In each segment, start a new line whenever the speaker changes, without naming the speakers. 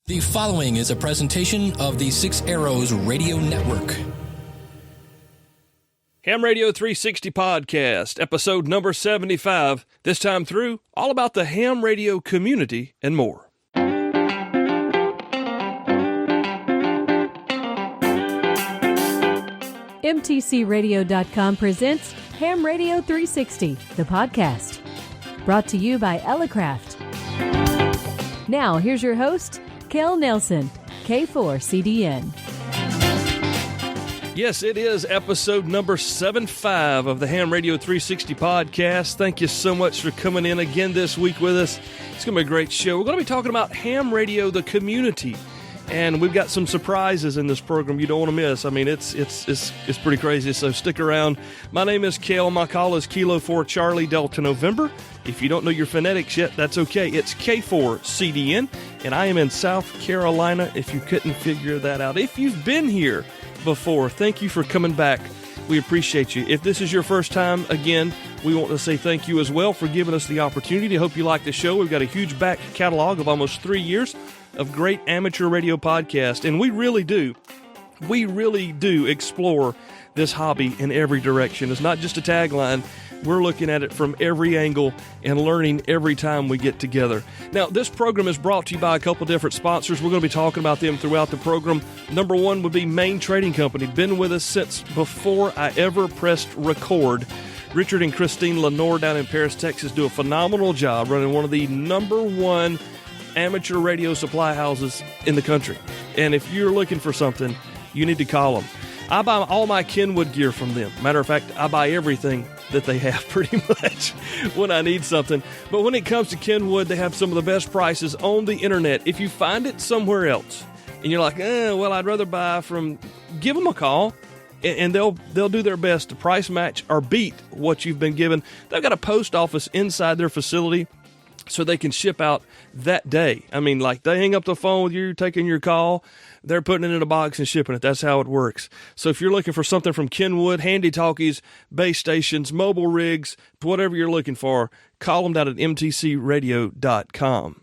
The following is a presentation of the Six Arrows Radio Network.
Ham Radio 360 Podcast, episode number 75. This time through, all about the ham radio community and more.
MTCRadio.com presents Ham Radio 360, the podcast. Brought to you by Elecraft. Now, here's your host, Kel Nelson, K4CDN.
Yes, it is episode number 75 of the Ham Radio 360 podcast. Thank you so much for coming in again this week with us. It's going to be a great show. We're going to be talking about ham radio, the community, and we've got some surprises in this program you don't want to miss. I mean, it's pretty crazy, so stick around. My name is Kel. My call is Kilo 4 Charlie Delta November. If you don't know your phonetics yet, that's okay. It's K4CDN, and I am in South Carolina, if you couldn't figure that out. If you've been here before, thank you for coming back. We appreciate you. If this is your first time, again, we want to say thank you as well for giving us the opportunity. Hope you like the show. We've got a huge back catalog of almost 3 years of great amateur radio podcasts, and we really do explore this hobby in every direction. It's not just a tagline. We're looking at it from every angle and learning every time we get together. Now, this program is brought to you by a couple different sponsors. We're going to be talking about them throughout the program. Number one would be Main Trading Company. Been with us since before I ever pressed record. Richard and Christine Lenore down in Paris, Texas, do a phenomenal job running one of the number one amateur radio supply houses in the country. And if you're looking for something, you need to call them. I buy all my Kenwood gear from them. Matter of fact, I buy everything that they have pretty much when I need something. But when it comes to Kenwood, they have some of the best prices on the internet. If you find it somewhere else and you're like, well, I'd rather buy from, give them a call and they'll do their best to price match or beat what you've been given. They've got a post office inside their facility so they can ship out that day. I mean, like, they hang up the phone with you, taking your call, they're putting it in a box and shipping it. That's how it works. So if you're looking for something from Kenwood, handy talkies, base stations, mobile rigs, whatever you're looking for, call them down at mtcradio.com.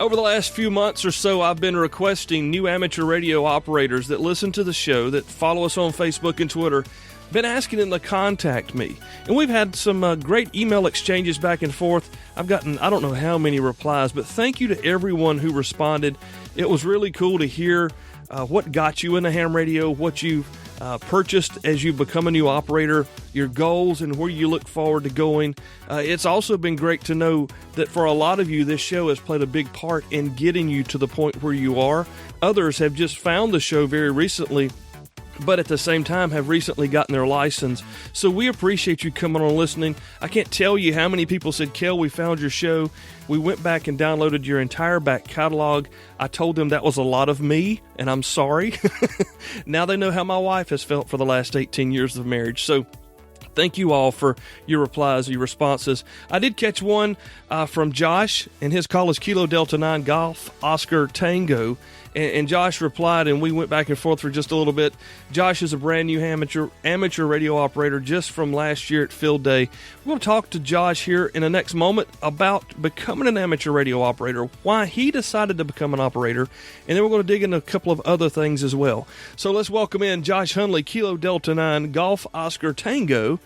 Over the last few months or so, I've been requesting new amateur radio operators that listen to the show, that follow us on Facebook and Twitter, been asking them to contact me. And we've had some great email exchanges back and forth. I've gotten, I don't know how many replies, but thank you to everyone who responded. It was really cool to hear what got you into ham radio, what you purchased as you become a new operator, your goals, and where you look forward to going. It's also been great to know that for a lot of you, this show has played a big part in getting you to the point where you are. Others have just found the show very recently, but at the same time have recently gotten their license. So we appreciate you coming on and listening. I can't tell you how many people said, Kel, we found your show. We went back and downloaded your entire back catalog. I told them that was a lot of me, and I'm sorry. Now they know how my wife has felt for the last 18 years of marriage. So thank you all for your replies, your responses. I did catch one from Josh, and his call is Kilo Delta 9 Golf Oscar Tango. And Josh replied, and we went back and forth for just a little bit. Josh is a brand new amateur radio operator just from last year at Field Day. We're going to talk to Josh here in the next moment about becoming an amateur radio operator, why he decided to become an operator, and then we're going to dig into a couple of other things as well. So let's welcome in Josh Hundley, Kilo Delta 9 Golf Oscar Tango,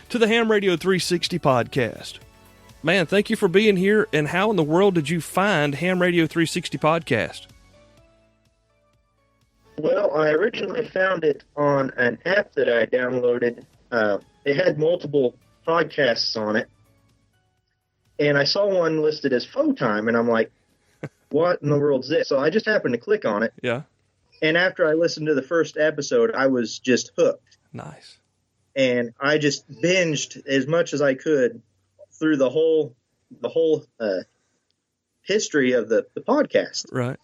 to the Ham Radio 360 podcast. Man, thank you for being here, and how in the world did you find Ham Radio 360 podcast?
Well, I originally found it on an app that I downloaded. It had multiple podcasts on it, and I saw one listed as Photime, and I'm like, what in the world's this? So I just happened to click on it.
Yeah.
And after I listened to the first episode, I was just hooked.
Nice.
And I just binged as much as I could through the whole history of the podcast.
Right.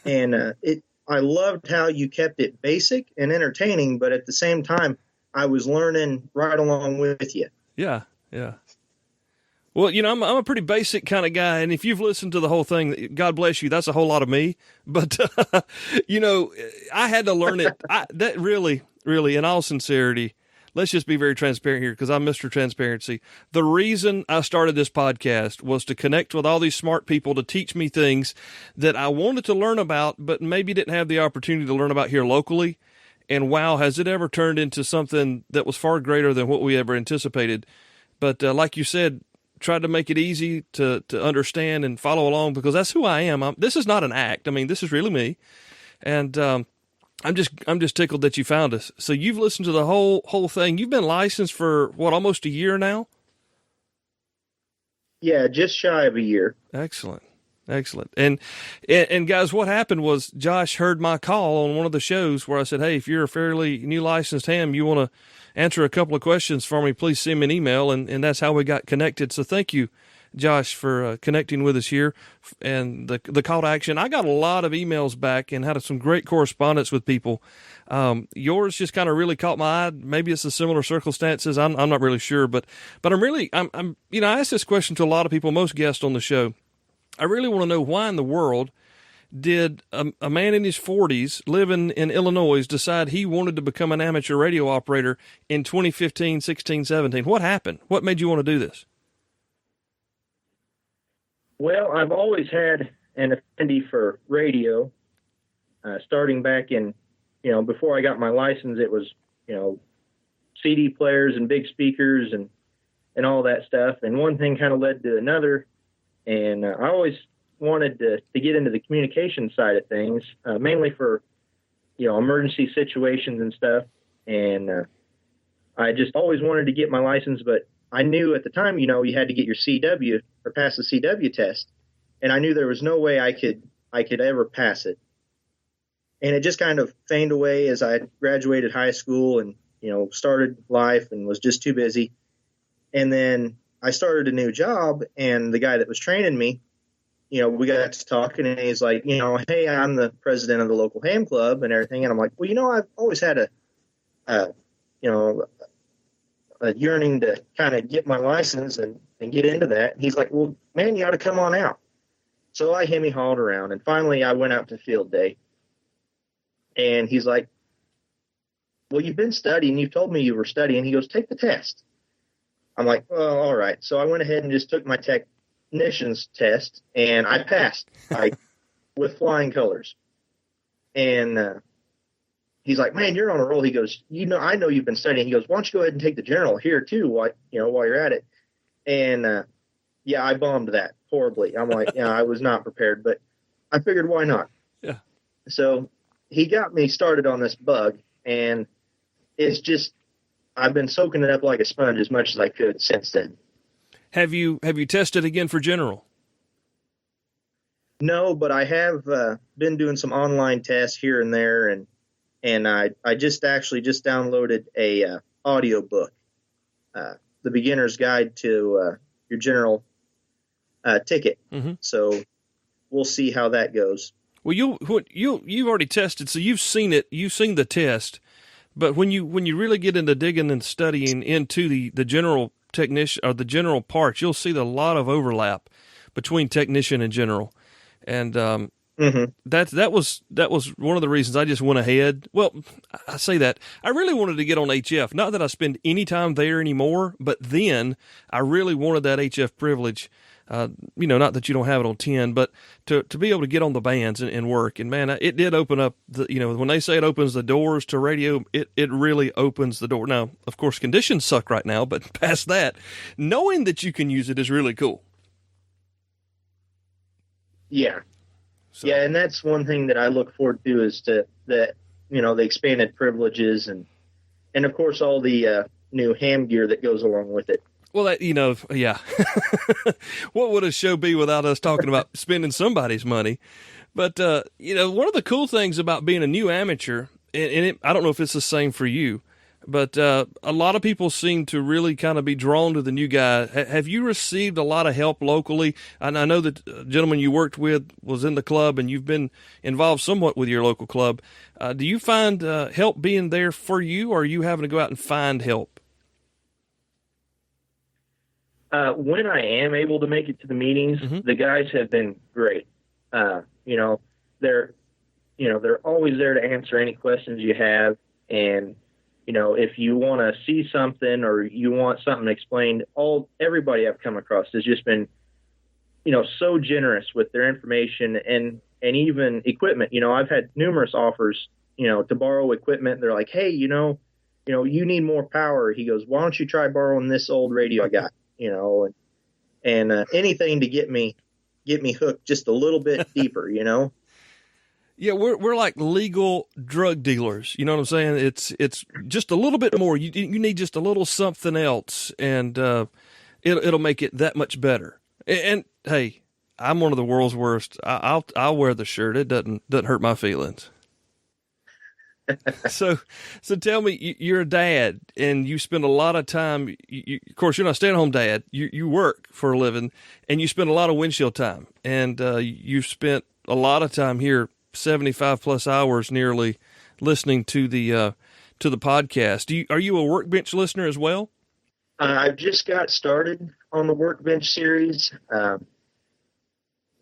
And I loved how you kept it basic and entertaining, but at the same time, I was learning right along with you.
Yeah, yeah. Well, you know, I'm a pretty basic kind of guy, and if you've listened to the whole thing, God bless you, that's a whole lot of me. But, you know, I had to learn it. That really, in all sincerity, let's just be very transparent here because I'm Mr. Transparency. The reason I started this podcast was to connect with all these smart people to teach me things that I wanted to learn about, but maybe didn't have the opportunity to learn about here locally. And wow, has it ever turned into something that was far greater than what we ever anticipated. But like you said, tried to make it easy to understand and follow along because that's who I am. This is not an act. I mean, this is really me. And I'm just tickled that you found us. So you've listened to the whole thing. You've been licensed for what, almost a year now?
Yeah, just shy of a year.
Excellent. And guys, what happened was Josh heard my call on one of the shows where I said, hey, if you're a fairly new licensed ham, you want to answer a couple of questions for me, please send me an email. And that's how we got connected. So thank you, Josh, for connecting with us here. And the call to action, I got a lot of emails back and had some great correspondence with people. Yours just kind of really caught my eye. Maybe it's a similar circumstances. I'm not really sure, but I'm I asked this question to a lot of people, most guests on the show. I really want to know why in the world did a man in his 40s living in Illinois decide he wanted to become an amateur radio operator in 2015, 16, 17? What happened? What made you want to do this?
Well, I've always had an affinity for radio. Starting back in, before I got my license, it was, CD players and big speakers and all that stuff. And one thing kind of led to another. And I always wanted to get into the communication side of things, mainly for, emergency situations and stuff. And I just always wanted to get my license, but I knew at the time, you had to get your CW or pass the CW test. And I knew there was no way I could ever pass it. And it just kind of faded away as I graduated high school and, started life and was just too busy. And then I started a new job, and the guy that was training me, we got to talking, and he's like, hey, I'm the president of the local ham club and everything. And I'm like, well, I've always had a yearning to kind of get my license and get into that. And he's like, well, man, you ought to come on out. So I hemmy-hawed around, and finally I went out to field day. And he's like, well, you've been studying. You've told me you were studying. He goes, take the test. I'm like, well, all right. So I went ahead and just took my technician's test, and I passed with flying colors. And he's like, man, you're on a roll. He goes, I know you've been studying. He goes, why don't you go ahead and take the general here too, while you're at it. And yeah, I bombed that horribly. I'm like, I was not prepared, but I figured why not?
Yeah.
So he got me started on this bug, and it's just, I've been soaking it up like a sponge as much as I could since then.
Have you tested again for general?
No, but I have been doing some online tests here and there, and I just downloaded a audio book, The Beginner's Guide to Your General Ticket. Mm-hmm. So we'll see how that goes.
Well, you've already tested, so you've seen it. You've seen the test. But when you really get into digging and studying into the general technician or the general parts, you'll see a lot of overlap between technician and general, and that was one of the reasons I just went ahead. Well, I say that I really wanted to get on HF. Not that I spend any time there anymore, but then I really wanted that HF privilege. Not that you don't have it on 10, but to be able to get on the bands and work. And man, it did open up when they say it opens the doors to radio, it really opens the door. Now, of course, conditions suck right now, but past that, knowing that you can use it is really cool.
Yeah. So. Yeah. And that's one thing that I look forward to is the expanded privileges and of course, all the new ham gear that goes along with it.
Well, yeah. What would a show be without us talking about spending somebody's money? But, one of the cool things about being a new amateur, and I don't know if it's the same for you, but a lot of people seem to really kind of be drawn to the new guy. Have you received a lot of help locally? And I know that the gentleman you worked with was in the club, and you've been involved somewhat with your local club. Do you find help being there for you, or are you having to go out and find help?
When I am able to make it to the meetings, the guys have been great. They're always there to answer any questions you have. And, if you want to see something or you want something explained, everybody I've come across has just been, so generous with their information and even equipment. I've had numerous offers, to borrow equipment. They're like, hey, you need more power. He goes, why don't you try borrowing this old radio I got, and anything to get me hooked just a little bit deeper,
Yeah, we're like legal drug dealers. You know what I'm saying? It's just a little bit more. You need just a little something else, and it'll make it that much better. And hey, I'm one of the world's worst. I'll wear the shirt. It doesn't hurt my feelings. So tell me, you're a dad, and you spend a lot of time. Of course, you're not a stay-at-home dad. You work for a living, and you spend a lot of windshield time, and you spent a lot of time here. 75 plus hours nearly listening to the podcast. Are you a Workbench listener as well?
I've just got started on the Workbench series.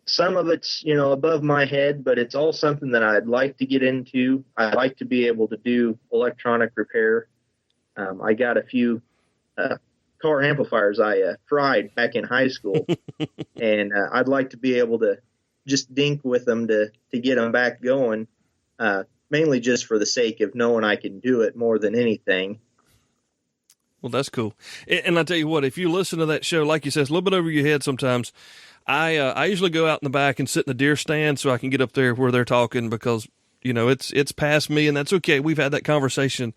Some of it's, above my head, but it's all something that I'd like to get into. I'd like to be able to do electronic repair. I got a few car amplifiers I fried back in high school, and I'd like to be able to just dink with them to get them back going, mainly just for the sake of knowing I can do it more than anything.
Well, that's cool. And I tell you what, if you listen to that show, like you said, it's a little bit over your head sometimes. I usually go out in the back and sit in the deer stand so I can get up there where they're talking, because, it's past me, and that's okay. We've had that conversation,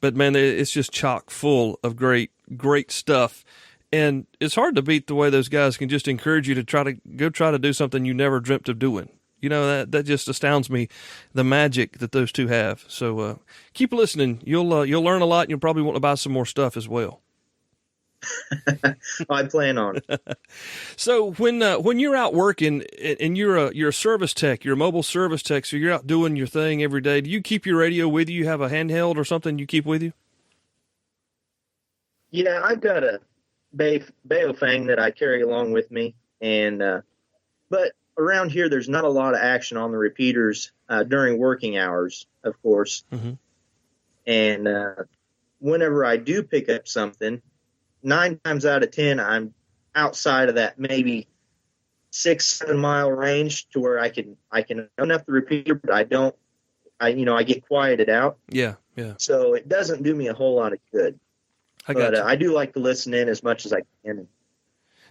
but man, it's just chock full of great stuff. And it's hard to beat the way those guys can just encourage you to try to do something you never dreamt of doing. That just astounds me, the magic that those two have. So keep listening. You'll learn a lot, and you'll probably want to buy some more stuff as well.
I plan on it.
So when you're out working and you're a service tech, you're a mobile service tech, so you're out doing your thing every day, do you keep your radio with you? You have a handheld or something you keep with you?
Yeah, I've got a Baofeng that I carry along with me, and but around here there's not a lot of action on the repeaters during working hours, of course. Mm-hmm. And whenever I do pick up something, 9 times out of 10 I'm outside of that maybe 6-7 mile range to where I can open up the repeater, but I get quieted out.
Yeah.
So it doesn't do me a whole lot of good. I do like to listen in as much as I can,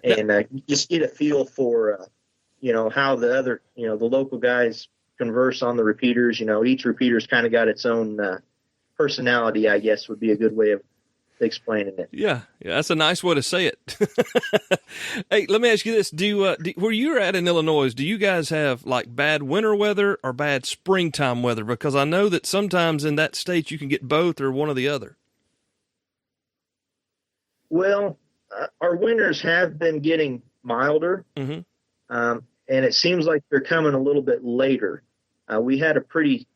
and just get a feel for, how the other, the local guys converse on the repeaters. Each repeater's kind of got its own personality, I guess, would be a good way of explaining it.
Yeah, that's a nice way to say it. Hey, let me ask you this: where you're at in Illinois, do you guys have like bad winter weather or bad springtime weather? Because I know that sometimes in that state you can get both or one or the other.
Well, our winters have been getting milder, mm-hmm. And it seems like they're coming a little bit later. We had a pretty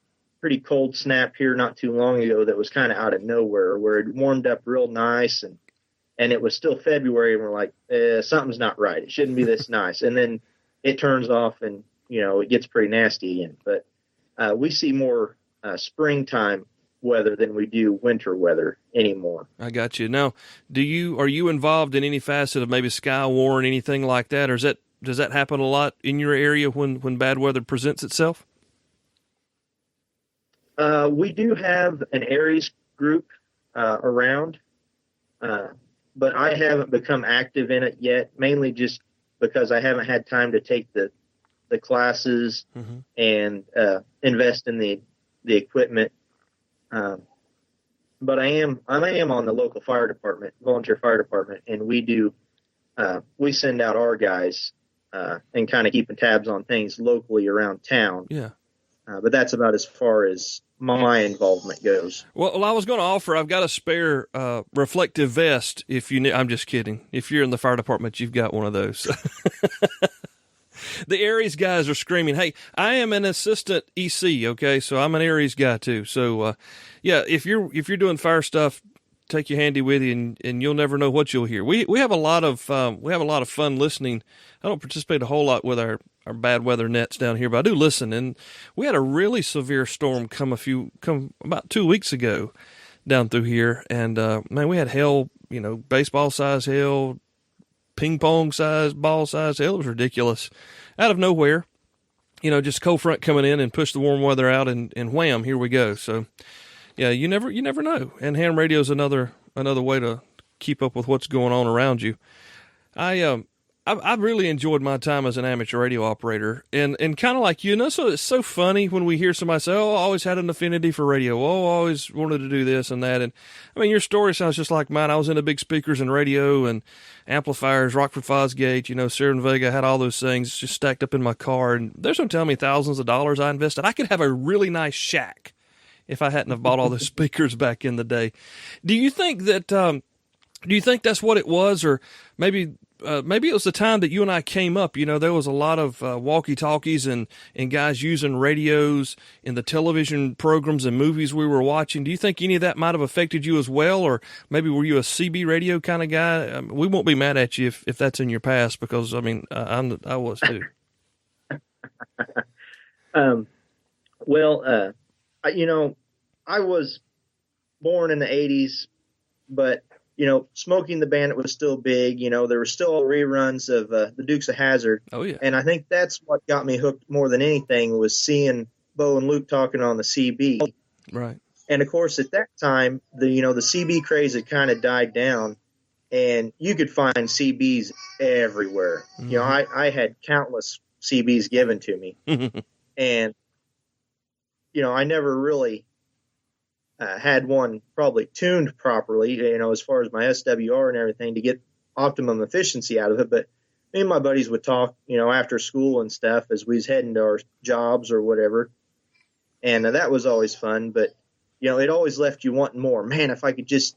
cold snap here not too long ago that was kind of out of nowhere, where it warmed up real nice, and it was still February, and we're like, something's not right. It shouldn't be this nice. And then it turns off, and it gets pretty nasty again. But we see more springtime weather than we do winter weather anymore.
I got you. Now, are you involved in any facet of maybe Skywarn, anything like that, or does that happen a lot in your area when bad weather presents itself?
We do have an Aries group around, but I haven't become active in it yet, mainly just because I haven't had time to take the classes mm-hmm. and invest in the equipment. But I am on the local fire department, volunteer fire department, and we send out our guys and kind of keeping tabs on things locally around town.
Yeah.
But that's about as far as my involvement goes.
Well, I was going to offer, I've got a spare reflective vest. I'm just kidding. If you're in the fire department, you've got one of those. The Aries guys are screaming, hey, I am an assistant EC, okay? So I'm an Aries guy too. So, yeah, if you're doing fire stuff, take your handy with you, and you'll never know what you'll hear. We have a lot of fun listening. I don't participate a whole lot with our bad weather nets down here, but I do listen. And we had a really severe storm come about 2 weeks ago down through here. And, man, we had hail, baseball size hail, ping pong size, ball size hail. It was ridiculous. Out of nowhere, just cold front coming in and push the warm weather out and wham, here we go. So yeah, you never know. And ham radio is another way to keep up with what's going on around you. I've really enjoyed my time as an amateur radio operator, and kind of like so it's so funny when we hear somebody say, "Oh, I always had an affinity for radio. Oh, I always wanted to do this and that." And I mean, your story sounds just like mine. I was into big speakers and radio and amplifiers, Rockford Fosgate, Sierra and Vega, had all those things just stacked up in my car. And there's no telling me thousands of dollars I invested. I could have a really nice shack if I hadn't have bought all those speakers back in the day. Do you think that? Do you think that's what it was, or maybe it was the time that you and I came up? There was a lot of walkie-talkies and guys using radios in the television programs and movies we were watching. Do you think any of that might have affected you as well, or maybe were you a CB radio kind of guy? We won't be mad at you if that's in your past, because I mean I was too.
I was born in the 80s, but Smokey and the Bandit was still big. There were still reruns of the Dukes of Hazzard. Oh, yeah. And I think that's what got me hooked more than anything, was seeing Bo and Luke talking on the CB.
Right.
And, of course, at that time, the CB craze had kind of died down, and you could find CBs everywhere. Mm-hmm. I had countless CBs given to me. And, I never really had one probably tuned properly, as far as my SWR and everything, to get optimum efficiency out of it. But me and my buddies would talk, after school and stuff as we was heading to our jobs or whatever. And that was always fun. But, it always left you wanting more. Man, if I could just,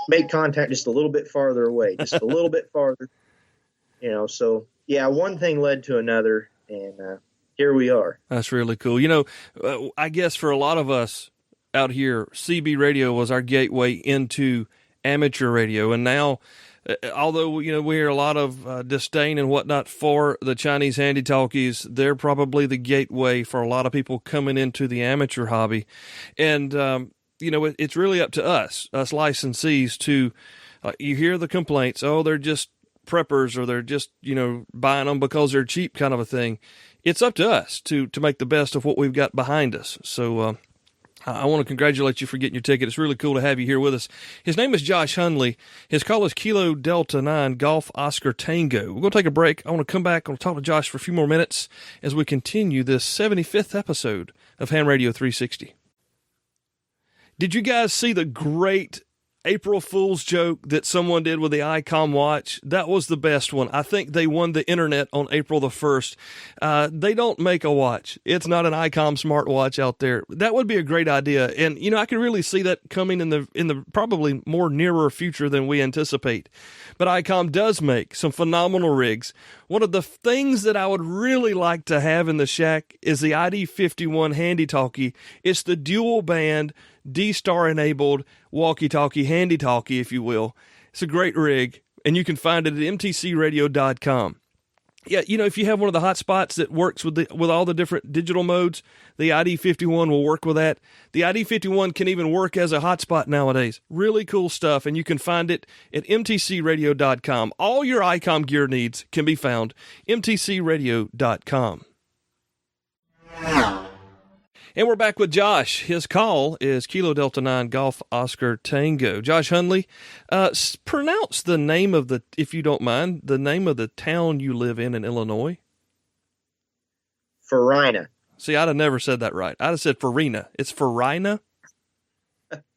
make contact just a little bit farther away, just a little bit farther, So, yeah, one thing led to another, and here we are.
That's really cool. I guess for a lot of us out here, CB radio was our gateway into amateur radio. And now, although, we hear a lot of disdain and whatnot for the Chinese handy-talkies, they're probably the gateway for a lot of people coming into the amateur hobby. And, it's really up to us licensees to, you hear the complaints, oh, they're just preppers, or they're just, buying them because they're cheap kind of a thing. It's up to us to make the best of what we've got behind us. So, I want to congratulate you for getting your ticket. It's really cool to have you here with us. His name is Josh Hundley. His call is Kilo Delta 9 Golf Oscar Tango. We're going to take a break. I want to come back. I want to talk to Josh for a few more minutes as we continue this 75th episode of Ham Radio 360. Did you guys see the great April Fool's joke that someone did with the ICOM watch? That was the best one. I think they won the internet on April the 1st. They don't make a watch. It's not an ICOM smartwatch out there. That would be a great idea. And, I can really see that coming in the probably more nearer future than we anticipate. But ICOM does make some phenomenal rigs. One of the things that I would really like to have in the shack is the ID51 handy-talkie. It's the dual band, D-Star enabled walkie-talkie, handy-talkie, if you will. It's a great rig, and you can find it at mtcradio.com. Yeah, if you have one of the hotspots that works with all the different digital modes, the ID51 will work with that. The ID51 can even work as a hotspot nowadays. Really cool stuff, and you can find it at mtcradio.com. All your ICOM gear needs can be found mtcradio.com. And we're back with Josh. His call is Kilo Delta 9 Golf Oscar Tango. Josh Hundley, pronounce the name of if you don't mind, the name of the town you live in Illinois.
Farina.
See, I'd have never said that right. I'd have said Farina. It's Farina?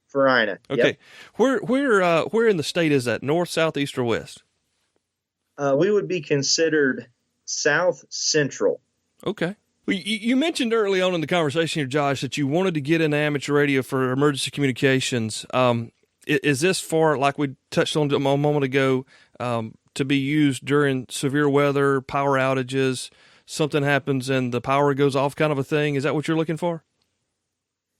Farina.
Okay. Yep. Where in the state is that? North, south, east, or west?
We would be considered south central.
Okay. Well, you mentioned early on in the conversation here, Josh, that you wanted to get into amateur radio for emergency communications. Is this for, like we touched on a moment ago, to be used during severe weather, power outages, something happens and the power goes off kind of a thing? Is that what you're looking for?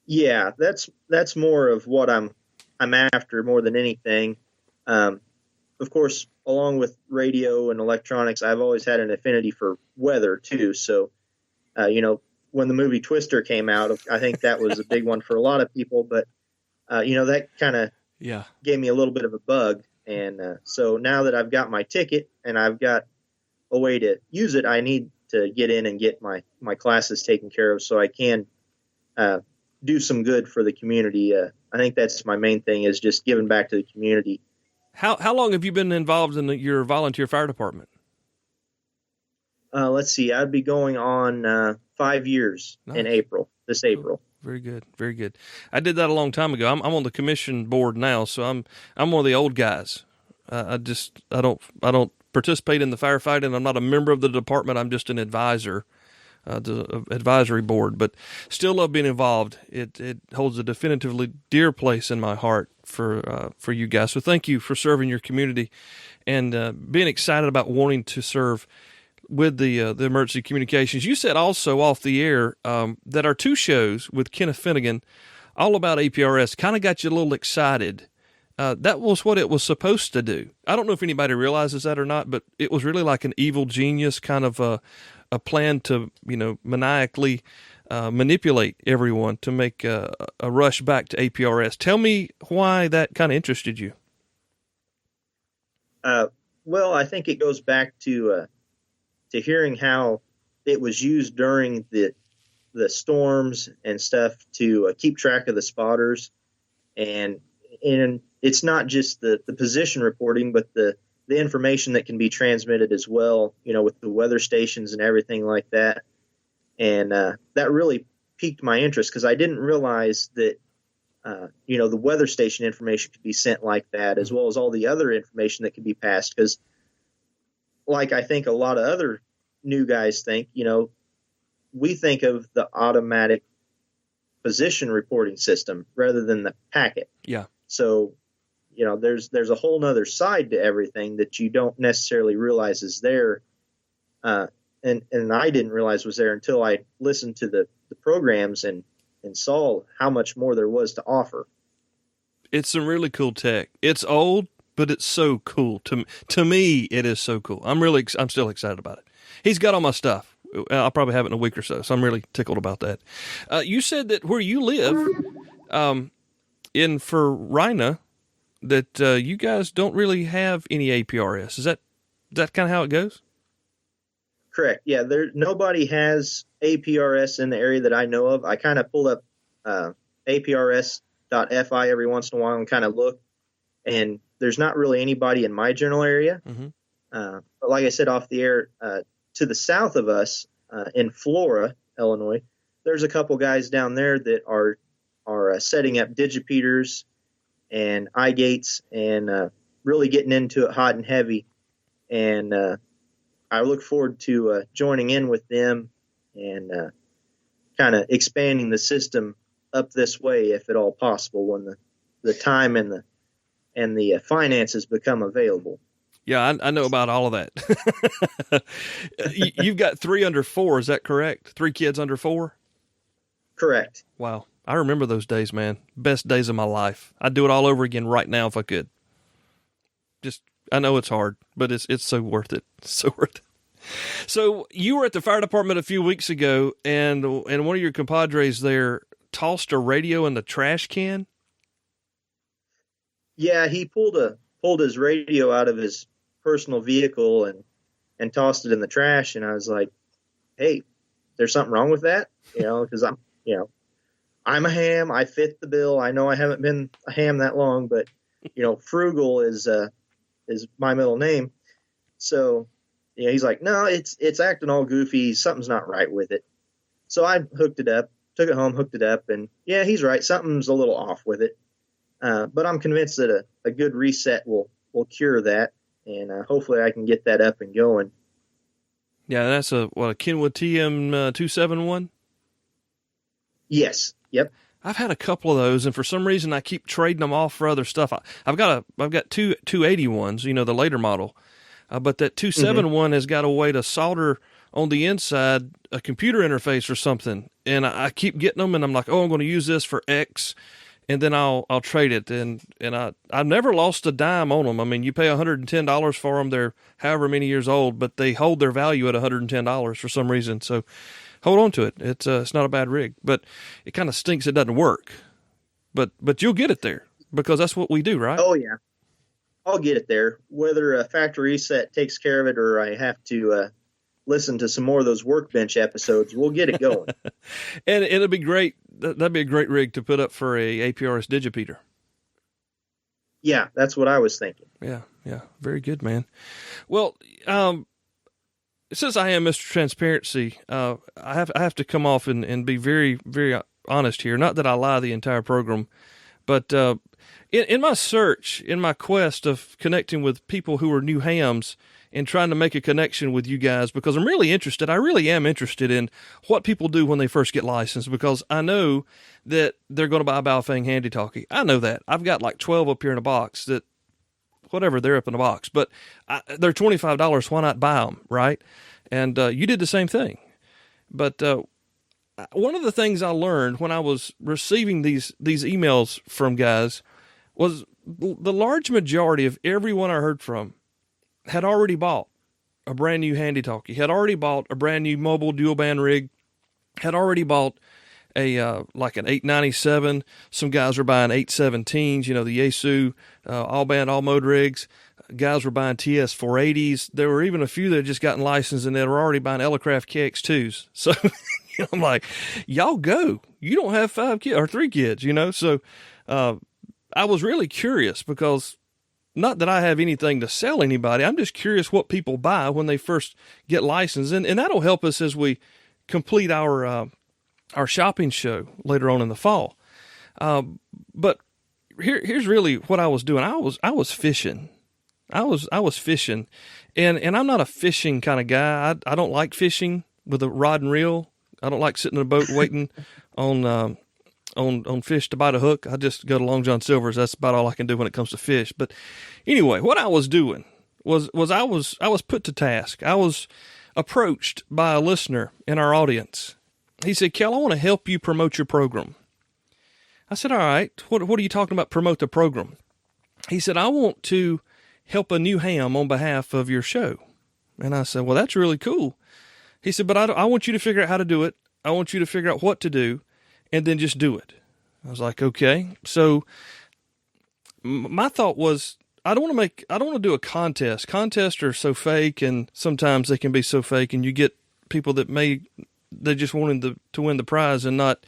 Yeah, that's more of what I'm after more than anything. Of course, along with radio and electronics, I've always had an affinity for weather too. So, when the movie Twister came out, I think that was a big one for a lot of people. But that kind of
Yeah.
gave me a little bit of a bug. And so now that I've got my ticket and I've got a way to use it, I need to get in and get my classes taken care of so I can do some good for the community. I think that's my main thing, is just giving back to the community.
How long have you been involved in your volunteer fire department?
Let's see, I'd be going on 5 years in April, this April.
Very good. Very good. I did that a long time ago. I'm on the commission board now, so I'm one of the old guys. I don't participate in the firefighting. I'm not a member of the department. I'm just an advisor, the advisory board, but still love being involved. It holds a definitively dear place in my heart for you guys. So thank you for serving your community and being excited about wanting to serve with the emergency communications. You said also off the air that our 2 shows with Kenneth Finnegan, all about APRS, kind of got you a little excited. That was what it was supposed to do. I don't know if anybody realizes that or not, but it was really like an evil genius kind of a plan to, maniacally manipulate everyone to make a rush back to APRS. Tell me why that kind of interested you.
Well, I think it goes back to hearing how it was used during the storms and stuff to keep track of the spotters, and it's not just the position reporting, but the information that can be transmitted as well, with the weather stations and everything like that. And that really piqued my interest, because I didn't realize that the weather station information could be sent like that, as well as all the other information that could be passed. Because like I think a lot of other new guys think, we think of the automatic position reporting system rather than the packet.
Yeah.
So, there's a whole nother side to everything that you don't necessarily realize is there. And I didn't realize was there until I listened to the programs and saw how much more there was to offer.
It's some really cool tech. It's old, but it's so cool. To me, it is so cool. I'm still excited about it. He's got all my stuff. I'll probably have it in a week or so I'm really tickled about that. You said that where you live, in Ferina, that you guys don't really have any APRS. Is that kind of how it goes?
Correct. Yeah, nobody has APRS in the area that I know of. I kind of pull up APRS.fi every once in a while and kind of look, and there's not really anybody in my general area.
Mm-hmm.
But like I said off the air, to the south of us, in Flora, Illinois, there's a couple guys down there that are setting up digipeaters and eye gates and really getting into it hot and heavy. And I look forward to joining in with them and kind of expanding the system up this way, if at all possible, when the time and the finances become available.
Yeah, I know about all of that. You've got 3 under 4, is that correct? 3 kids under 4?
Correct.
Wow. I remember those days, man. Best days of my life. I'd do it all over again right now if I could. I know it's hard, but it's so worth it. So worth it. So you were at the fire department a few weeks ago, and one of your compadres there tossed a radio in the trash can?
Yeah, he pulled his radio out of his personal vehicle and tossed it in the trash. And I was like, hey, there's something wrong with that? Because I'm a ham. I fit the bill. I know I haven't been a ham that long, but, Frugal is my middle name. So, he's like, no, it's acting all goofy. Something's not right with it. So I hooked it up, took it home, hooked it up, and yeah, he's right. Something's a little off with it. But I'm convinced that a good reset will cure that, and hopefully I can get that up and going.
Yeah, that's a Kenwood TM271?
Yes. Yep.
I've had a couple of those, and for some reason I keep trading them off for other stuff. I've got 281s, the later model, but that 271 has got a way to solder on the inside a computer interface or something, and I keep getting them, and I'm like, oh, I'm going to use this for X. And then I'll trade it, and I've never lost a dime on them. I mean, you pay $110 for them; they're however many years old, but they hold their value at $110 for some reason. So hold on to it. It's not a bad rig, but it kind of stinks it doesn't work. but you'll get it there because that's what we do, right?
Oh yeah, I'll get it there. Whether a factory reset takes care of it or I have to listen to some more of those Workbench episodes, we'll get it going.
And it'll be great. That'd be a great rig to put up for a APRS Digipeater.
Yeah, that's what I was thinking.
Yeah. Very good, man. Well, since I am Mr. Transparency, I have to come off and be very, very honest here. Not that I lie the entire program, but in my search, in my quest of connecting with people who are new hams and trying to make a connection with you guys, because I'm really interested. I really am interested in what people do when they first get licensed, because I know that they're going to buy a Baofeng Handy Talkie. I know that. I've got like 12 up here in a box that, whatever, they're up in a box, but they're $25. Why not buy them, right? And you did the same thing. But one of the things I learned when I was receiving these emails from guys was the large majority of everyone I heard from had already bought a brand new Handy Talkie, had already bought a brand new mobile dual band rig, had already bought like an 897. Some guys were buying 817s, the Yaesu all band, all mode rigs. Guys were buying TS 480s. There were even a few that had just gotten licensed and they were already buying Elecraft KX2s. So I'm like, y'all go. You don't have 5 kids or 3 kids, So I was really curious because, not that I have anything to sell anybody, I'm just curious what people buy when they first get licensed. And that'll help us as we complete our shopping show later on in the fall. But here's really what I was doing. I was fishing. I was fishing, and I'm not a fishing kind of guy. I don't like fishing with a rod and reel. I don't like sitting in a boat waiting on fish to bite a hook. I just go to Long John Silver's. That's about all I can do when it comes to fish. But anyway, what I was doing was I was put to task. I was approached by a listener in our audience. He said, "Kel, I want to help you promote your program." I said, "All right. What are you talking about? Promote the program?" He said, "I want to help a new ham on behalf of your show." And I said, "Well, that's really cool." He said, "But I want you to figure out how to do it. I want you to figure out what to do, and then just do it." I was like, "Okay." So my thought was, I don't want to do a contest. Contests are so fake, and sometimes they can be so fake, and you get people that they just wanted to win the prize and not,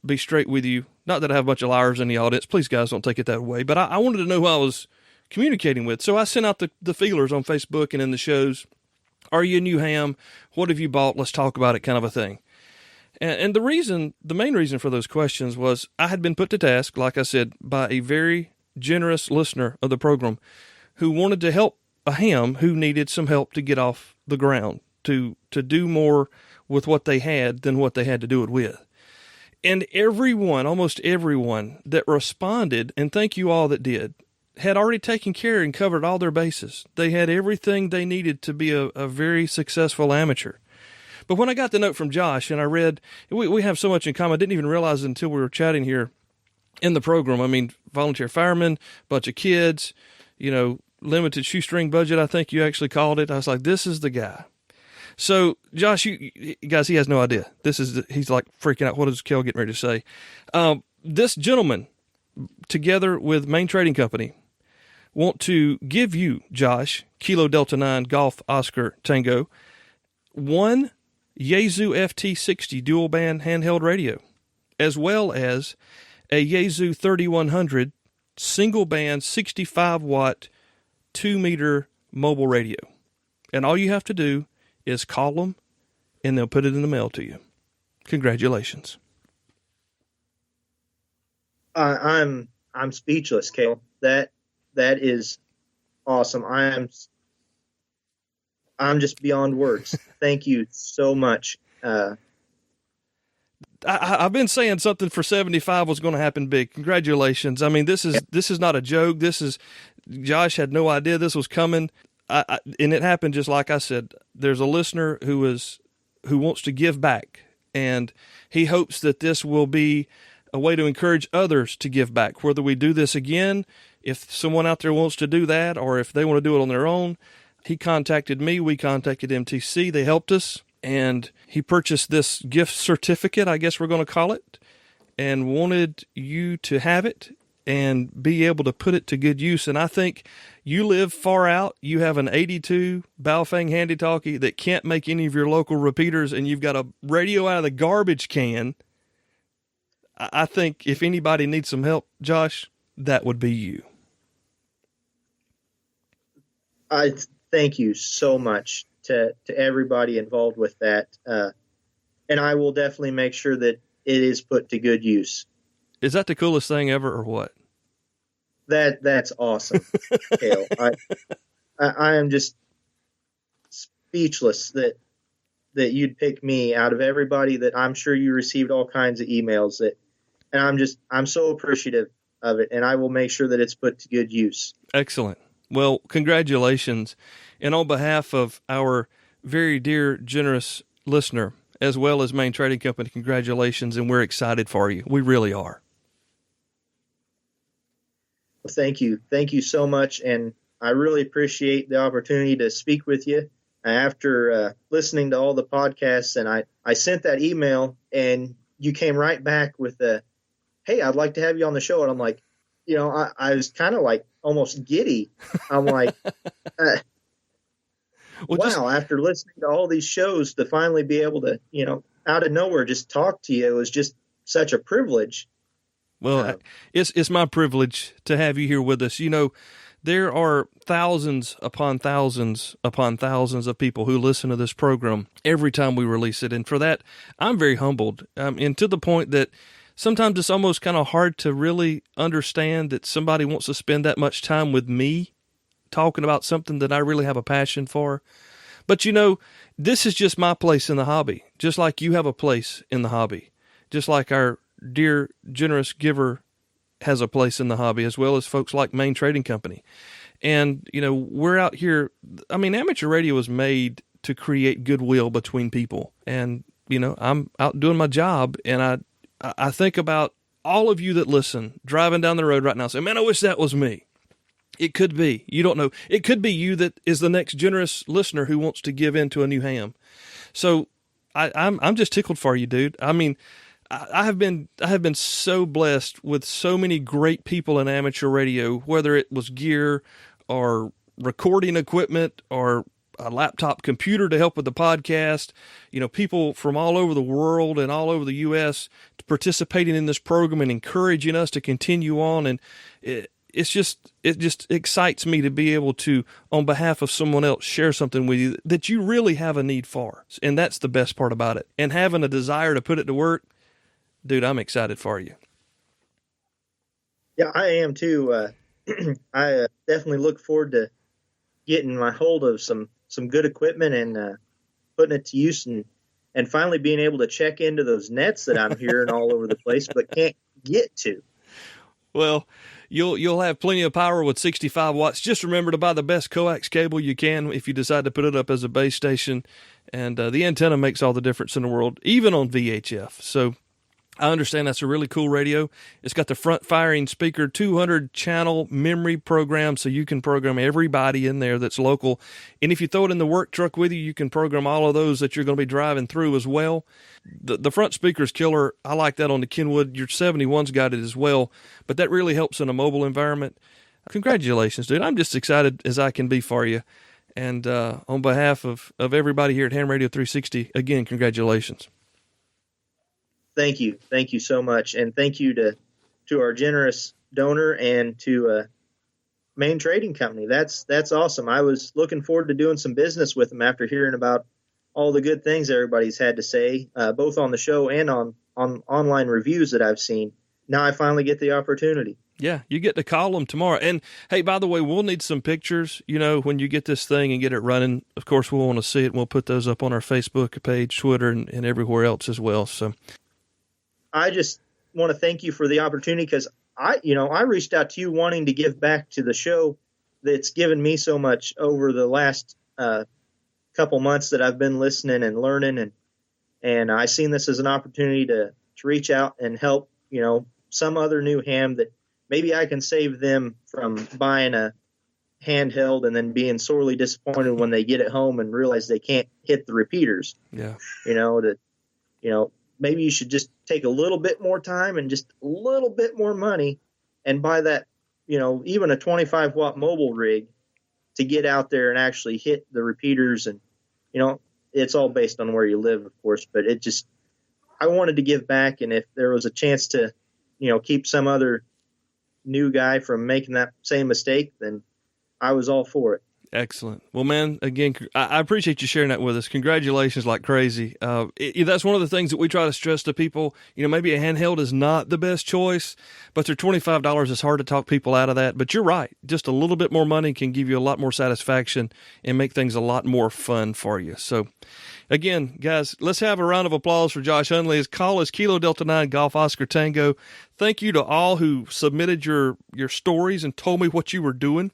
be straight with you. Not that I have a bunch of liars in the audience. Please, guys, don't take it that way. But I wanted to know who I was communicating with. So I sent out the feelers on Facebook and in the shows. Are you a new ham? What have you bought? Let's talk about it, kind of a thing. And the main reason for those questions was I had been put to task, like I said, by a very generous listener of the program who wanted to help a ham who needed some help to get off the ground, to do more with what they had than what they had to do it with. And almost everyone that responded, and thank you all that did, had already taken care and covered all their bases. They had everything they needed to be a very successful amateur. But when I got the note from Josh and I read, we have so much in common, I didn't even realize it until we were chatting here in the program. I mean, volunteer firemen, bunch of kids, limited shoestring budget, I think you actually called it. I was like, this is the guy. So, Josh, you guys, he has no idea. He's like freaking out. What is Kel getting ready to say? This gentleman, together with Main Trading Company, want to give you, Josh, Kilo Delta 9 Golf Oscar Tango, one Yaesu FT60 dual band handheld radio, as well as a Yaesu 3100 single band 65 watt 2 meter mobile radio. And all you have to do is call them and they'll put it in the mail to you. Congratulations.
I'm speechless, Cale. That is awesome. I'm just beyond words. Thank you so much.
I've been saying something for 75 was going to happen big. Congratulations. I mean, this is not a joke. Josh had no idea this was coming. And it happened just like I said. There's a listener who wants to give back, and he hopes that this will be a way to encourage others to give back. Whether we do this again, if someone out there wants to do that, or if they want to do it on their own, he contacted me. We contacted MTC. They helped us, and he purchased this gift certificate, I guess we're going to call it. and wanted you to have it and be able to put it to good use. And I think you live far out. You have an 82 Baofeng Handy Talkie that can't make any of your local repeaters, and you've got a radio out of the garbage can. I think if anybody needs some help, Josh, that would be you.
I thank you so much to everybody involved with that. And I will definitely make sure that it is put to good use.
Is that the coolest thing ever, or what?
That's awesome, Cale. I am just speechless that you'd pick me out of everybody. That I'm sure you received all kinds of emails and I'm so appreciative of it, and I will make sure that it's put to good use.
Excellent. Well, congratulations. And on behalf of our very dear, generous listener, as well as Main Trading Company, congratulations, and we're excited for you. We really are.
Well, thank you. Thank you so much, and I really appreciate the opportunity to speak with you. After listening to all the podcasts, and I sent that email, and you came right back with hey, I'd like to have you on the show. And I'm like, I was kind of like almost giddy. I'm like, wow, after listening to all these shows, to finally be able to, out of nowhere, just talk to you, it was just such a privilege.
Well, it's my privilege to have you here with us. There are thousands upon thousands upon thousands of people who listen to this program every time we release it. And for that, I'm very humbled. And to the point that sometimes it's almost kind of hard to really understand that somebody wants to spend that much time with me talking about something that I really have a passion for. But this is just my place in the hobby, just like you have a place in the hobby, just like our dear, generous giver has a place in the hobby, as well as folks like Main Trading Company. And, we're out here. I mean, amateur radio is made to create goodwill between people. And, I'm out doing my job, and I think about all of you that listen, driving down the road right now, say, man, I wish that was me. It could be. You don't know. It could be you that is the next generous listener who wants to give in to a new ham. So I'm just tickled for you, dude. I mean, I have been so blessed with so many great people in amateur radio, whether it was gear or recording equipment or a laptop computer to help with the podcast, people from all over the world and all over the U.S. participating in this program and encouraging us to continue on. And it just excites me to be able to, on behalf of someone else, share something with you that you really have a need for. And that's the best part about it. And having a desire to put it to work, dude, I'm excited for you.
Yeah, I am too. I definitely look forward to getting my hold of some good equipment and putting it to use and finally being able to check into those nets that I'm hearing all over the place but can't get to.
Well, you'll have plenty of power with 65 watts. Just remember to buy the best coax cable you can if you decide to put it up as a base station. And the antenna makes all the difference in the world, even on VHF. So I understand that's a really cool radio. It's got the front firing speaker, 200 channel memory program, so you can program everybody in there that's local. And if you throw it in the work truck with you, you can program all of those that you're going to be driving through as well. The front speaker's killer. I like that on the Kenwood. Your 71's got it as well, but that really helps in a mobile environment. Congratulations, dude. I'm just excited as I can be for you. And on behalf of everybody here at Ham Radio 360, again, congratulations.
Thank you. Thank you so much. And thank you to our generous donor and to Main Trading Company. That's awesome. I was looking forward to doing some business with them after hearing about all the good things everybody's had to say, both on the show and on online reviews that I've seen. Now I finally get the opportunity.
Yeah, you get to call them tomorrow. And, hey, by the way, we'll need some pictures, when you get this thing and get it running. Of course, we'll want to see it, and we'll put those up on our Facebook page, Twitter, and everywhere else as well. So
I just want to thank you for the opportunity because I reached out to you wanting to give back to the show that's given me so much over the last couple months that I've been listening and learning. And I seen this as an opportunity to reach out and help, some other new ham that maybe I can save them from buying a handheld and then being sorely disappointed when they get it home and realize they can't hit the repeaters.
Yeah.
maybe you should just take a little bit more time and just a little bit more money and buy that, even a 25-watt mobile rig to get out there and actually hit the repeaters. And, it's all based on where you live, of course, but I wanted to give back. And if there was a chance to, keep some other new guy from making that same mistake, then I was all for it.
Excellent. Well, man, again, I appreciate you sharing that with us. Congratulations like crazy. That's one of the things that we try to stress to people. Maybe a handheld is not the best choice, but their $25 is hard to talk people out of that. But you're right. Just a little bit more money can give you a lot more satisfaction and make things a lot more fun for you. So, again, guys, let's have a round of applause for Josh Hundley. His call is Kilo Delta 9 Golf Oscar Tango. Thank you to all who submitted your stories and told me what you were doing.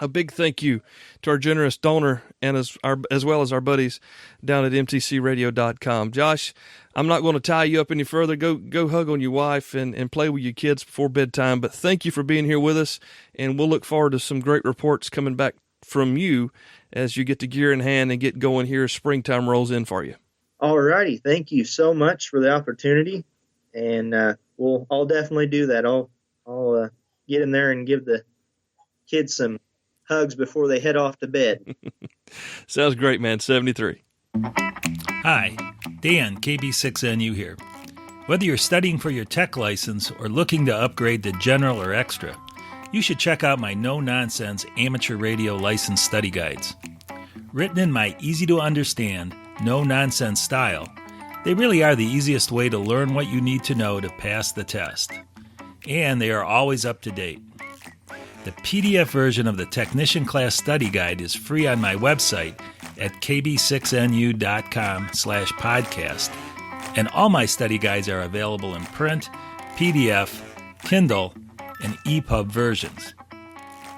A big thank you to our generous donor and as well as our buddies down at mtcradio.com. Josh, I'm not going to tie you up any further. Go hug on your wife and play with your kids before bedtime. But thank you for being here with us, and we'll look forward to some great reports coming back from you as you get the gear in hand and get going here as springtime rolls in for you.
All righty. Thank you so much for the opportunity, and I'll definitely do that. I'll get in there and give the kids some hugs before they head off to bed.
Sounds great, man. 73.
Hi, Dan, KB6NU here. Whether you're studying for your tech license or looking to upgrade to general or extra, you should check out my no-nonsense amateur radio license study guides. Written in my easy-to-understand, no-nonsense style, they really are the easiest way to learn what you need to know to pass the test. And they are always up to date. The PDF version of the Technician Class Study Guide is free on my website at kb6nu.com/podcast, and all my study guides are available in print, PDF, Kindle, and EPUB versions.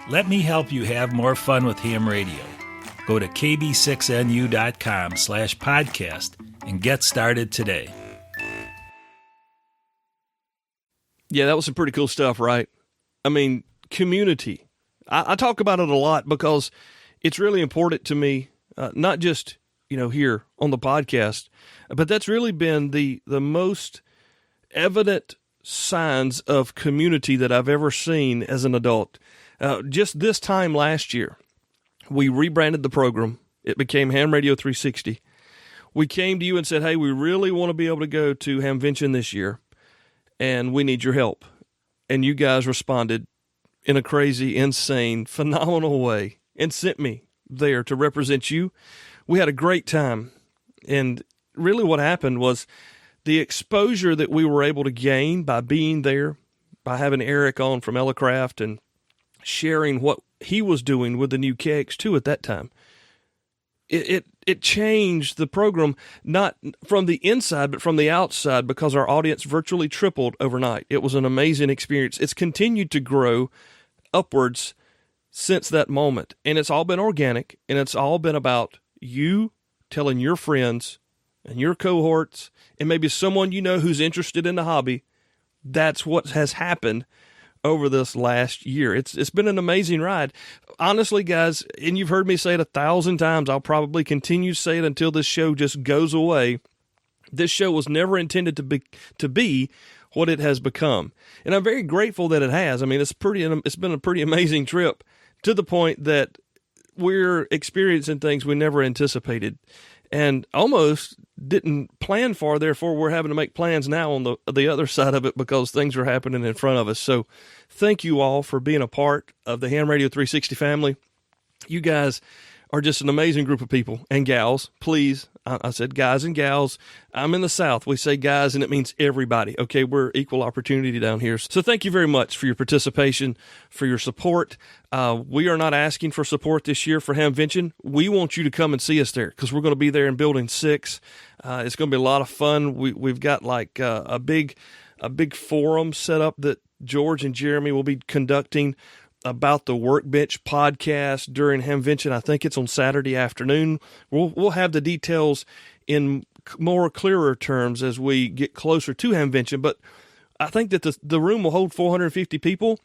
Let me help you have more fun with ham radio. Go to kb6nu.com/podcast and get started today.
Yeah, that was some pretty cool stuff, right? I mean, community. I talk about it a lot because it's really important to me, not just, here on the podcast, but that's really been the most evident signs of community that I've ever seen as an adult. Just this time last year, we rebranded the program. It became Ham Radio 360. We came to you and said, hey, we really want to be able to go to Hamvention this year, and we need your help. And you guys responded in a crazy, insane, phenomenal way and sent me there to represent you. We had a great time. And really what happened was the exposure that we were able to gain by being there, by having Eric on from Elecraft and sharing what he was doing with the new KX2 at that time. It changed the program, not from the inside, but from the outside, because our audience virtually tripled overnight. It was an amazing experience. It's continued to grow upwards since that moment. And it's all been organic, and it's all been about you telling your friends and your cohorts and maybe someone who's interested in the hobby. That's what has happened over this last year. It's been an amazing ride. Honestly, guys, and you've heard me say it 1,000 times, I'll probably continue to say it until this show just goes away. This show was never intended to be what it has become. And I'm very grateful that it has. I mean, it's been a pretty amazing trip, to the point that we're experiencing things we never anticipated and almost didn't plan for. Therefore, we're having to make plans now on the other side of it because things are happening in front of us. So thank you all for being a part of the Ham Radio 360 family. You guys are just an amazing group of people and gals. Please, I said guys and gals. I'm in the South. We say guys, and it means everybody. Okay, we're equal opportunity down here. So thank you very much for your participation, for your support. We are not asking for support this year for Hamvention. We want you to come and see us there because we're going to be there in Building 6. It's going to be a lot of fun. We've got like a big forum set up that George and Jeremy will be conducting about the Workbench podcast during Hamvention. I think it's on Saturday afternoon. We'll have the details in more clearer terms as we get closer to Hamvention, but I think that the room will hold 450 people,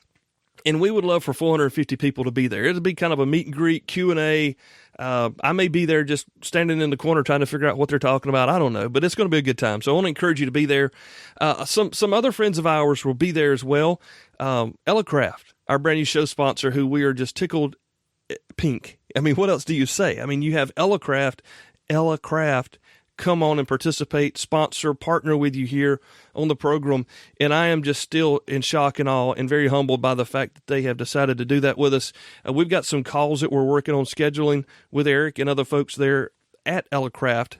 And we would love for 450 people to be there. It'll be kind of a meet and greet, Q&A. I may be there just standing in the corner trying to figure out what they're talking about. I don't know, but it's going to be a good time. So I want to encourage you to be there. Some other friends of ours will be there as well. Elecraft, our brand new show sponsor, who we are just tickled pink. I mean, what else do you say? I mean, you have Elecraft come on and participate, sponsor, partner with you here on the program. And I am just still in shock and awe and very humbled by the fact that they have decided to do that with us. We've got some calls that we're working on scheduling with Eric and other folks there at Elecraft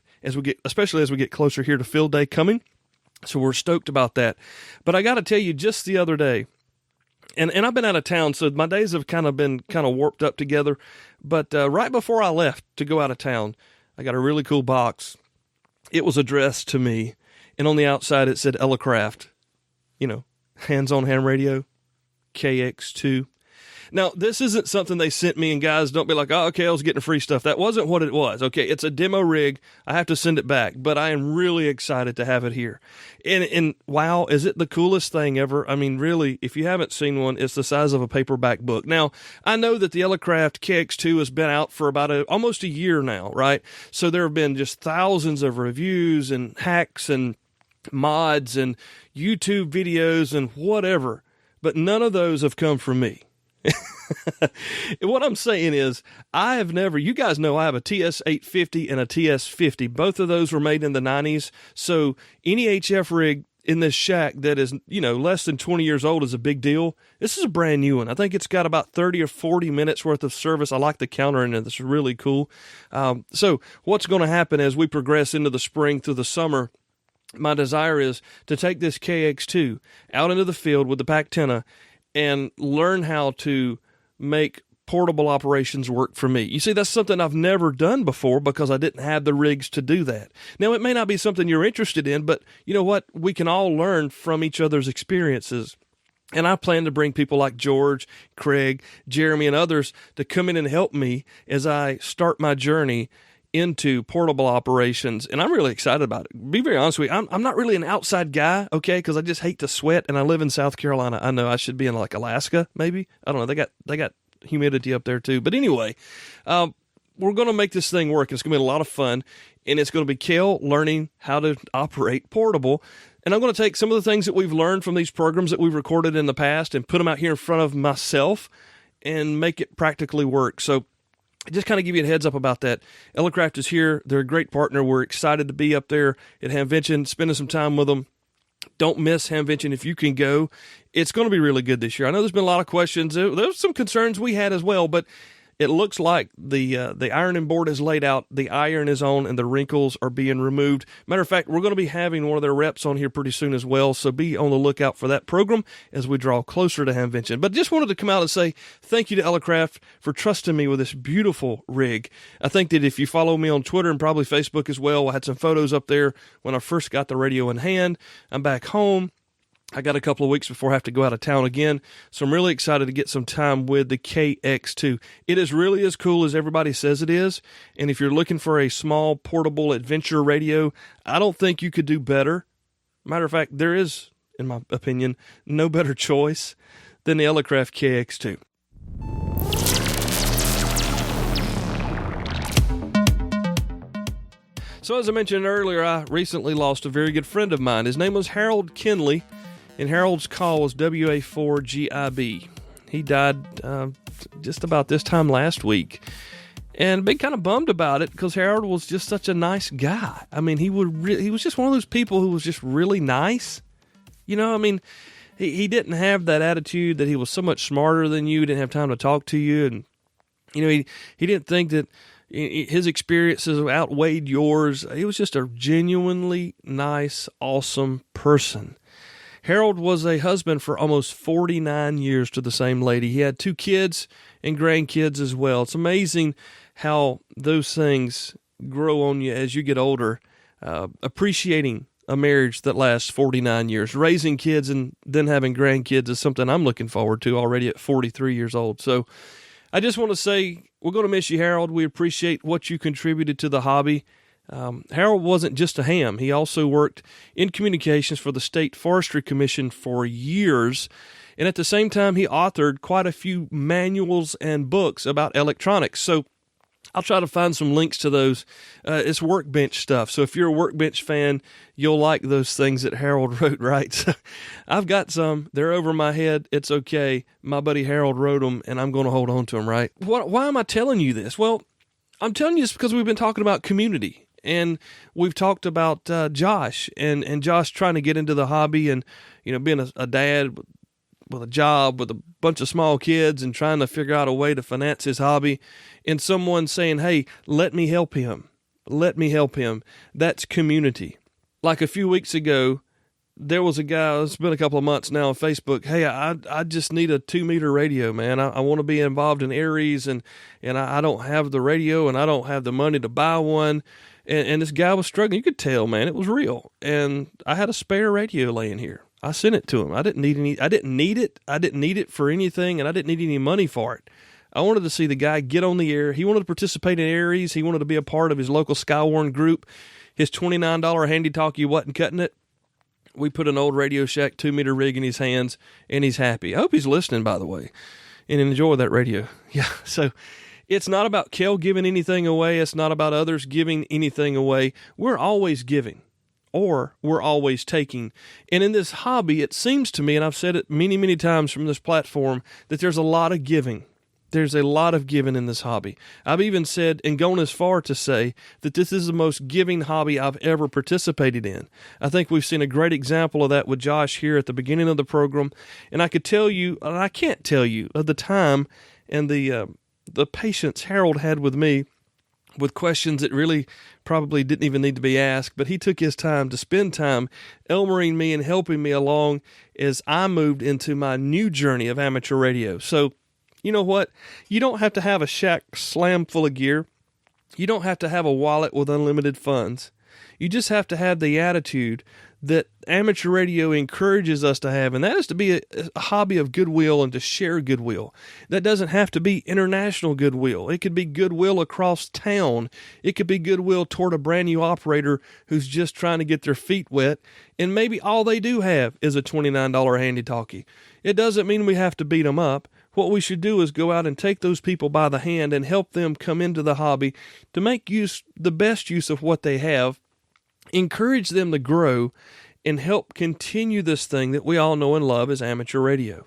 especially as we get closer here to Field Day coming. So we're stoked about that. But I got to tell you, just the other day, and I've been out of town, so my days have been warped up together. But right before I left to go out of town, I got a really cool box. It was addressed to me, and on the outside it said Elecraft, Hands on Ham Radio, KX2. Now, this isn't something they sent me, and guys, don't be like, oh, okay, I was getting free stuff. That wasn't what it was. Okay, it's a demo rig. I have to send it back, but I am really excited to have it here. And wow, is it the coolest thing ever? I mean, really, if you haven't seen one, it's the size of a paperback book. Now, I know that the Elecraft KX2 has been out for about almost a year now, right? So there have been just thousands of reviews and hacks and mods and YouTube videos and whatever, but none of those have come from me. What I'm saying is, you guys know I have a TS850 and a TS50. Both of those were made in the 90s. So any HF rig in this shack that is, less than 20 years old is a big deal. This is a brand new one. I think it's got about 30 or 40 minutes worth of service. I like the counter in it. It's really cool. So what's going to happen as we progress into the spring through the summer, my desire is to take this KX2 out into the field with the Pactena and learn how to make portable operations work for me. You see, that's something I've never done before because I didn't have the rigs to do that. Now, it may not be something you're interested in, but you know what? We can all learn from each other's experiences. And I plan to bring people like George, Craig, Jeremy, and others to come in and help me as I start my journey into portable operations, and I'm really excited about it. Be very honest with you, I'm not really an outside guy, okay, because I just hate to sweat, and I live in South Carolina. I know I should be in like Alaska, maybe. I don't know. They got humidity up there too. But anyway, we're going to make this thing work. It's going to be a lot of fun, and it's going to be Kel learning how to operate portable. And I'm going to take some of the things that we've learned from these programs that we've recorded in the past and put them out here in front of myself and make it practically work. So just kind of give you a heads up about that. Elecraft is here. They're a great partner. We're excited to be up there at Hamvention, spending some time with them. Don't miss Hamvention if you can go. It's going to be really good this year. I know there's been a lot of questions. There's some concerns we had as well, but it looks like the ironing board is laid out, the iron is on, and the wrinkles are being removed. Matter of fact, we're going to be having one of their reps on here pretty soon as well, so be on the lookout for that program as we draw closer to Hamvention. But just wanted to come out and say thank you to Elecraft for trusting me with this beautiful rig. I think that if you follow me on Twitter and probably Facebook as well, I had some photos up there when I first got the radio in hand. I'm back home. I got a couple of weeks before I have to go out of town again, so I'm really excited to get some time with the KX2. It is really as cool as everybody says it is, and if you're looking for a small, portable adventure radio, I don't think you could do better. Matter of fact, there is, in my opinion, no better choice than the Elecraft KX2. So as I mentioned earlier, I recently lost a very good friend of mine. His name was Harold Kinley, and Harold's call was WA4GIB. He died just about this time last week. And been kind of bummed about it because Harold was just such a nice guy. I mean, he was just one of those people who was just really nice. I mean, he didn't have that attitude that he was so much smarter than you, didn't have time to talk to you. And, he didn't think that his experiences outweighed yours. He was just a genuinely nice, awesome person. Harold was a husband for almost 49 years to the same lady. He had 2 kids and grandkids as well. It's amazing how those things grow on you as you get older. Appreciating a marriage that lasts 49 years. Raising kids and then having grandkids is something I'm looking forward to already at 43 years old. So I just want to say we're going to miss you, Harold. We appreciate what you contributed to the hobby. Harold wasn't just a ham. He also worked in communications for the State Forestry Commission for years. And at the same time, he authored quite a few manuals and books about electronics. So I'll try to find some links to those. It's Workbench stuff. So if you're a Workbench fan, you'll like those things that Harold wrote, right? So I've got some. They're over my head. It's okay. My buddy Harold wrote them, and I'm going to hold on to them, right? Why am I telling you this? Well, I'm telling you this because we've been talking about community. And we've talked about Josh and Josh trying to get into the hobby and, being a dad with a job with a bunch of small kids and trying to figure out a way to finance his hobby, and someone saying, hey, let me help him. Let me help him. That's community. Like a few weeks ago, there was a guy, it's been a couple of months now on Facebook, hey, I just need a 2-meter radio, man. I want to be involved in Aries, and I don't have the radio, and I don't have the money to buy one. And this guy was struggling. You could tell, man, it was real. And I had a spare radio laying here. I sent it to him. I didn't need it. I didn't need it for anything, and I didn't need any money for it. I wanted to see the guy get on the air. He wanted to participate in Aries. He wanted to be a part of his local Skywarn group. His $29 handy talkie wasn't cutting it. We put an old Radio Shack 2-meter rig in his hands, and he's happy. I hope he's listening, by the way, and enjoy that radio. Yeah, so it's not about Kel giving anything away. It's not about others giving anything away. We're always giving, or we're always taking. And in this hobby, it seems to me, and I've said it many, many times from this platform, that there's a lot of giving. There's a lot of giving in this hobby. I've even said and gone as far to say that this is the most giving hobby I've ever participated in. I think we've seen a great example of that with Josh here at the beginning of the program. And I could tell you, and I can't tell you, of the time and the patience Harold had with me with questions that really probably didn't even need to be asked, but he took his time to spend time Elmering me and helping me along as I moved into my new journey of amateur radio. So, you know what? You don't have to have a shack slam full of gear. You don't have to have a wallet with unlimited funds. You just have to have the attitude that amateur radio encourages us to have, and that is to be a hobby of goodwill and to share goodwill. That doesn't have to be international goodwill. It could be goodwill across town. It could be goodwill toward a brand new operator who's just trying to get their feet wet, and maybe all they do have is a $29 handy talkie. It doesn't mean we have to beat them up. What we should do is go out and take those people by the hand and help them come into the hobby to make the best use of what they have, encourage them to grow, and help continue this thing that we all know and love as amateur radio.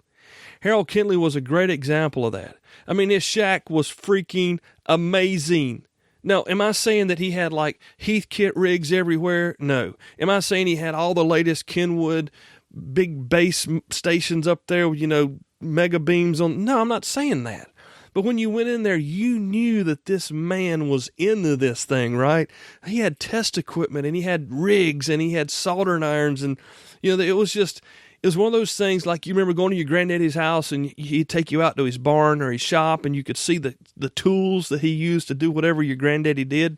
Harold Kintley was a great example of that. I mean, his shack was freaking amazing. Now, am I saying that he had like Heathkit rigs everywhere? No. Am I saying he had all the latest Kenwood big bass stations up there, mega beams on? No, I'm not saying that. But when you went in there, you knew that this man was into this thing, right? He had test equipment, and he had rigs, and he had soldering irons, and it was one of those things like you remember going to your granddaddy's house, and he'd take you out to his barn or his shop, and you could see the tools that he used to do whatever your granddaddy did.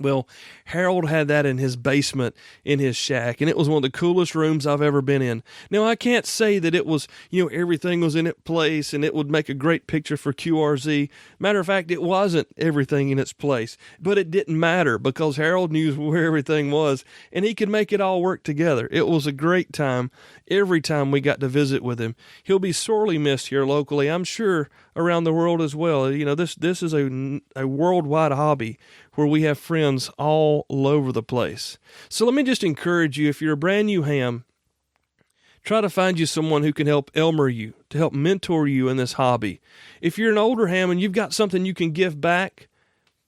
Well, Harold had that in his basement in his shack, and it was one of the coolest rooms I've ever been in. Now, I can't say that it was, everything was in its place and it would make a great picture for QRZ. Matter of fact, it wasn't everything in its place, but it didn't matter because Harold knew where everything was, and he could make it all work together. It was a great time every time we got to visit with him. He'll be sorely missed here locally, I'm sure around the world as well. This is a worldwide hobby where we have friends all over the place. So let me just encourage you, if you're a brand new ham, try to find you someone who can help Elmer you, to help mentor you in this hobby. If you're an older ham and you've got something you can give back,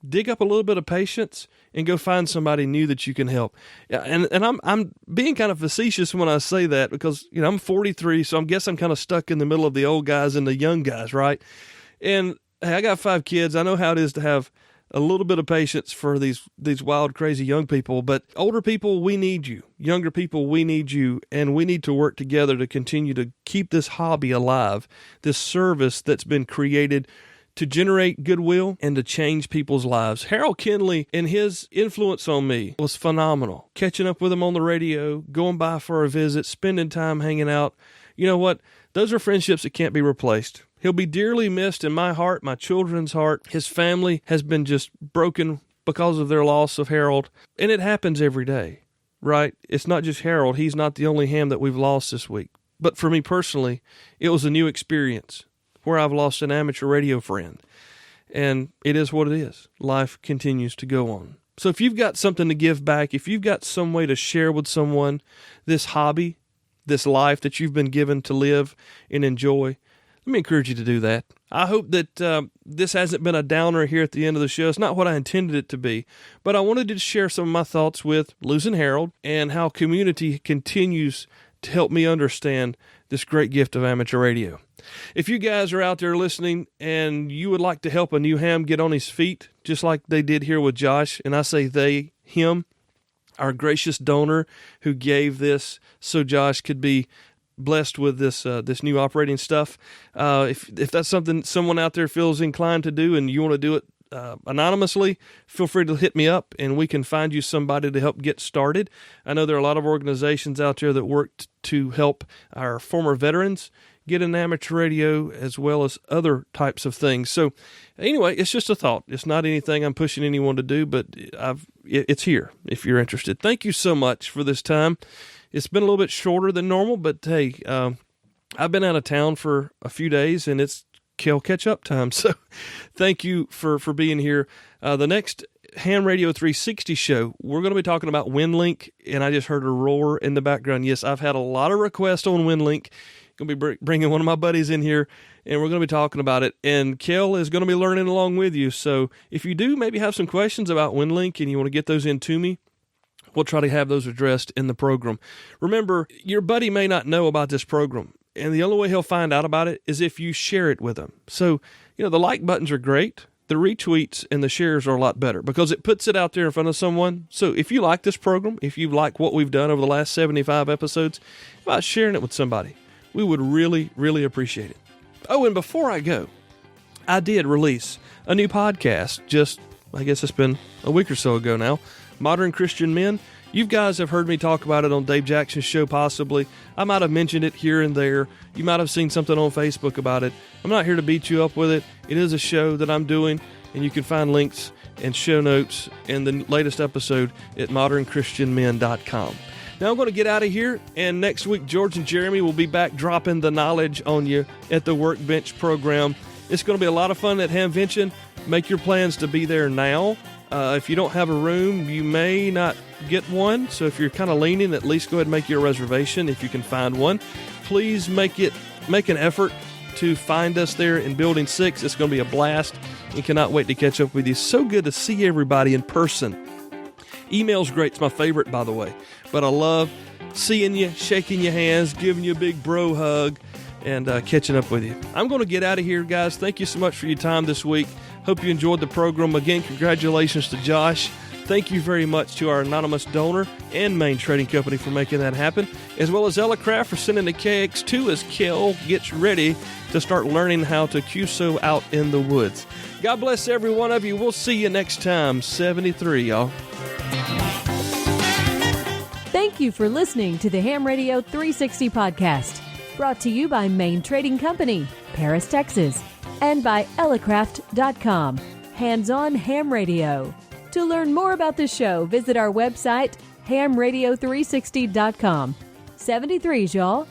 dig up a little bit of patience and go find somebody new that you can help. And I'm being kind of facetious when I say that because, I'm 43, so I guess I'm kind of stuck in the middle of the old guys and the young guys, right? And hey, I got 5 kids. I know how it is to have a little bit of patience for these wild, crazy young people. But older people, we need you. Younger people, we need you. And we need to work together to continue to keep this hobby alive, this service that's been created to generate goodwill and to change people's lives. Harold Kintley and his influence on me was phenomenal. Catching up with him on the radio, going by for a visit, spending time hanging out. You know what? Those are friendships that can't be replaced. He'll be dearly missed in my heart, my children's heart. His family has been just broken because of their loss of Harold. And it happens every day, right? It's not just Harold. He's not the only ham that we've lost this week. But for me personally, it was a new experience where I've lost an amateur radio friend. And it is what it is. Life continues to go on. So if you've got something to give back, if you've got some way to share with someone this hobby, this life that you've been given to live and enjoy, let me encourage you to do that. I hope that this hasn't been a downer here at the end of the show. It's not what I intended it to be, but I wanted to share some of my thoughts with losing Harold and how community continues to help me understand this great gift of amateur radio. If you guys are out there listening and you would like to help a new ham get on his feet, just like they did here with Josh, and I say they, him, our gracious donor who gave this so Josh could be blessed with this new operating stuff. If that's something someone out there feels inclined to do and you want to do it anonymously, feel free to hit me up and we can find you somebody to help get started. I know there are a lot of organizations out there that work to help our former veterans get an amateur radio as well as other types of things. So anyway, it's just a thought. It's not anything I'm pushing anyone to do, but it's here if you're interested. Thank you so much for this time. It's been a little bit shorter than normal, but hey, I've been out of town for a few days and it's catch-up time. So thank you for being here. The next Ham Radio 360 show, we're going to be talking about WinLink, and I just heard a roar in the background. Yes, I've had a lot of requests on WinLink. Going to be bringing one of my buddies in here, and we're going to be talking about it. And Kel is going to be learning along with you. So if you do maybe have some questions about WinLink and you want to get those in to me, we'll try to have those addressed in the program. Remember, your buddy may not know about this program, and the only way he'll find out about it is if you share it with him. So, the like buttons are great. The retweets and the shares are a lot better because it puts it out there in front of someone. So if you like this program, if you like what we've done over the last 75 episodes, how about sharing it with somebody? We would really, really appreciate it. Oh, and before I go, I did release a new podcast I guess it's been a week or so ago now, Modern Christian Men. You guys have heard me talk about it on Dave Jackson's show possibly. I might have mentioned it here and there. You might have seen something on Facebook about it. I'm not here to beat you up with it. It is a show that I'm doing, and you can find links and show notes in the latest episode at modernchristianmen.com. Now I'm going to get out of here, and next week George and Jeremy will be back dropping the knowledge on you at the Workbench program. It's going to be a lot of fun at Hamvention. Make your plans to be there now. If you don't have a room, you may not get one. So if you're kind of leaning, at least go ahead and make your reservation if you can find one. Please make an effort to find us there in Building 6. It's going to be a blast and cannot wait to catch up with you. So good to see everybody in person. Email's great. It's my favorite, by the way. But I love seeing you, shaking your hands, giving you a big bro hug, and catching up with you. I'm going to get out of here, guys. Thank you so much for your time this week. Hope you enjoyed the program. Again, congratulations to Josh. Thank you very much to our anonymous donor and Main Trading Company for making that happen, as well as Elecraft for sending the KX2 as Kel gets ready to start learning how to QSO out in the woods. God bless every one of you. We'll see you next time. 73, y'all.
Thank you for listening to the Ham Radio 360 podcast, brought to you by Main Trading Company, Paris, Texas, and by Elecraft.com, hands-on ham radio. To learn more about the show, visit our website, hamradio360.com. 73s, y'all.